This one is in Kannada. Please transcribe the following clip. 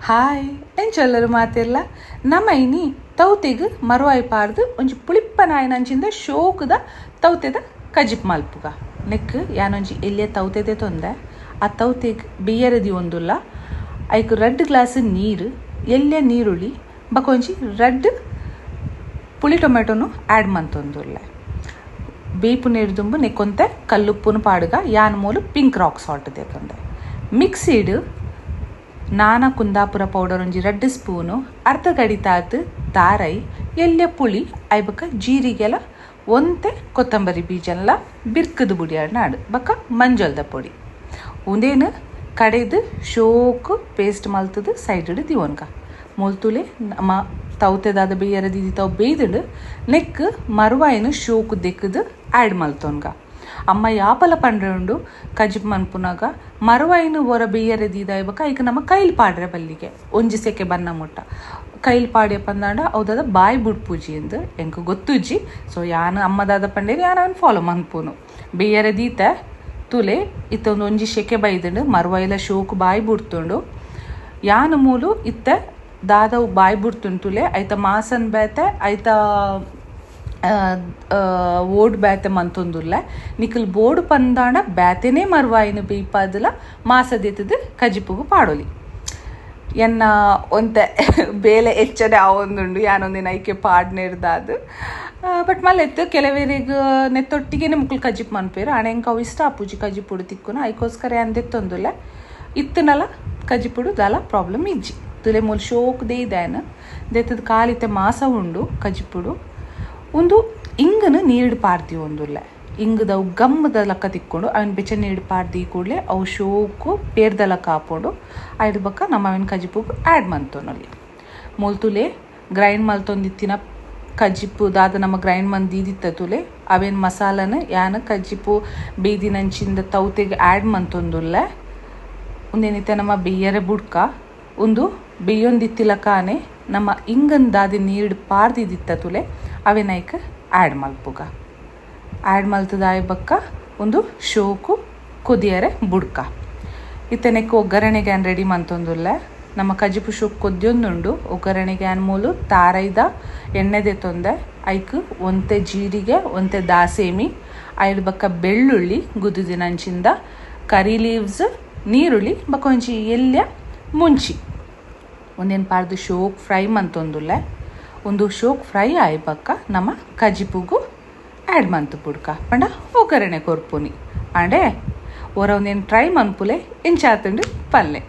ಹಾಯ್ ಎಂಚಲ್ಲರು ಮಾತಿರ್ಲ ನಮ್ಮ ಇನಿ ತೌತೆಗ್ ಮರುವಾಯ್ಪಾರ್ದು ಒಂಜಿ ಪುಳಿಪ್ಪನಾಯನಂಚಿಂದ ಶೋಕದ ತೌತೆದ ಕಜಿಪ್ ಮಲ್ಪುಗ ನೆಕ್ ಯಾನೊಂಜಿ ಎಲ್ಲಿಯ ತೌತೆದೆ ತೊಂದೆ ಆ ತೌತೆಗ್ ಬೇಯರದಿ ಒಂದುಲ್ಲ ಐಕ್ 2 ಗ್ಲಾಸ್ ನೀರು ಎಲ್ಲಿಯ ನೀರುಳ್ಳಿ ಬಕೊಂಜಿ 2 ಪುಳಿ ಟೊಮೆಟೊನು ಆ್ಯಡ್ ಮಂತೊಂದುಲ್ಲ ಬೇಪು ನೀರು ನೆಕ್ಕೊಂತೆ ಕಲ್ಲುಪ್ಪುನು ಪಾಡುಗ ಯಾನ್ ಮೂಲು ಪಿಂಕ್ ರಾಕ್ ಸಾಲ್ಟ್ ದೇತೊಂದೆ ಮಿಕ್ಸಿಡ್ ನಾನಾ ಕುಂದಾಪುರ ಪೌಡರ್ ಒಂಜಿ 2 ಸ್ಪೂನು ಅರ್ಧ ಗಡಿತಾತ್ ದಾರೈ ಎಲ್ಯ ಪುಳಿ ಐಬಕ್ಕ ಜೀರಿಗೆಲ ಒಂತೆ ಕೊತ್ತಂಬರಿ ಬೀಜಲ್ಲ ಬಿರ್ಕದ ಬುಡಿಯಾಡ್ ನಾಡು ಬಕ್ಕ ಮಂಜಲ್ದ ಪೊಡಿ ಉಂದೇನು ಕಡೆದು ಶೋಕು ಪೇಸ್ಟ್ ಮಲ್ತದು ಸೈಡ್ ದಿವನ್ಗ ಮೊಲ್ತುಲೆ ನಮ್ಮ ತೌತೆದಾದ ಬೇಯರದಿ ತಾವು ಬೇಯ್ದು ನೆಕ್ ಮರುವಾಯಿನ ಶೋಕು ದೆಕ್ಕದು ಆ್ಯಡ್ ಮಲ್ತೊನ್ಗ ಅಮ್ಮ ಯಾಪಲ ಪಂಡ್ರೆ ಉಂಡು ಕಜಿಪ್ ಮನ್ಪುನಾಗ ಮರುವಾಯಿನ ಹೊರ ಬೇಯರದಿದ ಇವಾಗ ಈಗ ನಮ್ಮ ಕೈಲಿ ಪಾಡ್ರೆ ಬಲ್ಲಿಗೆ ಒಂಜಿ ಸೆಕೆ ಬನ್ನ ಮುಟ್ಟ ಕೈಲಿ ಪಾಡ್ಯ ಪಂದಾಂಡ ಅವದಾದ ಬಾಯಿ ಬುಡ್ಪೂಜಿ ಎಂದು ಎಂಕ್ ಗೊತ್ತುಜ್ಜಿ ಸೊ ಯಾನು ಅಮ್ಮದಾದ ಪಂಡೇರಿ ಯಾನು ಅವನು ಫಾಲೋ ಮನ್ಪುನು ಬೇಯರದೀತ ತುಲೆ ಇತ್ತೊಂದು ಒಂಜಿ ಸೆಕೆ ಬೈದಂಡು ಮರುವಾಯಿಲ ಶೋಕು ಬಾಯಿ ಬುಡ್ತುಂಡು ಯಾನು ಮೂಲು ಇತ್ತ ದಾದವು ಬಾಯಿ ಬುಡ್ತುಂಡು ತುಲೆ ಐತ ಮಾಸನ್ ಬೇತೆ ಐತ ಓಡ್ ಬ್ಯಾತೆ ಮಂತೊಂದುಲ್ಲ ನಿಖಲ್ ಬೋರ್ಡು ಪಂದಾಂಡ ಬ್ಯಾತೆನೇ ಮರುವಾಯಿನ ಬೇಯ್ಪಾದಲ ಮಾಸದೆತ್ತದು ಕಜಿಪುಗು ಪಾಡೋಲಿ ಎನ್ನ ಒಂತೆ ಬೇಲೆ ಹೆಚ್ಚನೆ ಆವೊಂದುಂಡು ಯಾನೊಂದಿನ ಐಕೆ ಪಾಡ್ನೇರ್ದಾದು ಬಟ್ ಮಲ್ಲೆತ್ತು ಕೆಲವೇರಿಗೆ ನೆತ್ತೊಟ್ಟಿಗೆನೆ ಮುಕ್ಕಲು ಕಜಿಪ್ ಮನ್ಪೇರು ಅಣೆಂಕ ಅವು ಇಷ್ಟ ಆಪುಜಿ ಕಜಿಪುಡು ತಿಕ್ಕುನ ಐಕೋಸ್ಕರ ಅಂದೆತ್ತೊಂದುಲ್ಲ ಇತ್ತನಲ ಕಜಿಪುಡು ದಾಲ ಪ್ರಾಬ್ಲಮ್ ಇಜ್ಜಿ ತುಲೆ ಮೂಲು ಶೋಕ್ ದೇಯ್ದಾಯನ ದೆತ್ತದ ಕಾಲಿತ್ತೆ ಮಾಸ ಉಂಡು ಕಜಿಪುಡು ಒಂದು ಇಂಗನ ನೀರು ಪಾರ್ದಿ ಒಂದುಲ್ಲ ಇಂಗದವು ಗಮ್ಮದ ಲಕ್ಕ ತಿಕ್ಕೊಂಡು ಅವನ ಬೆಚ್ಚ ನೀರು ಪಾರ್ದಿ ಕೂಡಲೇ ಅವು ಶೋಕು ಪೇರ್ದ ಲಕ್ಕ ಹಾಕೊಂಡು ಆಯ್ದು ಬಕ್ಕ ನಮ್ಮ ಅವನ ಕಜಿಪುಗೆ ಆ್ಯಡ್ ಮಂತೋನಲ್ಲಿ ಮೊಲ್ತುಲೆ ಗ್ರೈಂಡ್ ಮಲ್ತೊಂದಿತ್ತಿನ ಕಜಿಪು ದಾದ ನಮ್ಮ ಗ್ರೈಂಡ್ ಮಂದಿದಿತ್ತ ತುಲೆ ಅವೇನು ಮಸಾಲನ ಯಾನ ಕಜಿಪು ಬೇಯ್ದಿನಂಚಿಂದ ತೌತೆಗೆ ಆ್ಯಡ್ ಮಂತೊಂದುಲ್ಲ ಒಂದೇನಿತ್ತೆ ನಮ್ಮ ಬೇಯರೆ ಬುಡ್ಕ ಒಂದು ಬೇಯೊಂದಿತ್ತಿಲಕಾನೆ ನಮ್ಮ ಇಂಗನ್ ದಾದಿ ನೀರು ಪಾರ್ದಿದಿತ್ತ ತುಲೆ ಅವೆನೈಕ ಆ್ಯಡ್ ಮಲ್ಪುಗ ಆ್ಯಡ್ ಮಲ್ತದಾಯ ಬಕ್ಕ ಒಂದು ಶೋಕು ಕುದಿಯರೆ ಬುಡ್ಕ ಇತ್ತನೆಕ್ಕೆ ಒಗ್ಗರಣೆ ಗ್ಯಾನ್ ರೆಡಿ ಮಂತೊಂದುಲ್ಲ ನಮ್ಮ ಕಜಿಪು ಶೋಕು ಕೊದ್ಯೊಂದುಂಡು ಒಗ್ಗರಣೆ ಗ್ಯಾನ್ ಮೂಲು ತಾರೈದ ಎಣ್ಣೆದೆ ತೊಂದೆ ಐಕ್ ಒಂತೆ ಜೀರಿಗೆ ಒಂತೆ ದಾಸೇಮಿ ಐದು ಬಕ್ಕ ಬೆಳ್ಳುಳ್ಳಿ ಗುದ್ದಿನಂಚಿಂದ ಕರಿ ಲೀವ್ಸ್ ನೀರುಳ್ಳಿ ಬಕ್ಕ ಒಂಚಿ ಎಲ್ಯ ಮುಂಚಿ ಒಂದೇನು ಪಾರ್ದು ಶೋಕ್ ಫ್ರೈ ಮಂತೊಂದುಲ್ಲ ಒಂದು ಶೋಕ್ ಫ್ರೈ ಆಯ್ಬಕ್ಕ ನಮ್ಮ ಕಜಿಪುಗು ಆ್ಯಡ್ ಮಂತು ಬುಡ್ಕ ಪಂಡ ಒಗ್ಗರಣೆ ಕೊರ್ಪುನಿ ಆಂಡೆ ಒಂದೇನು ಟ್ರೈ ಮನ್ಪುಲೆ ಇಂಚಾತಂಡು ಪಲ್ಲೆ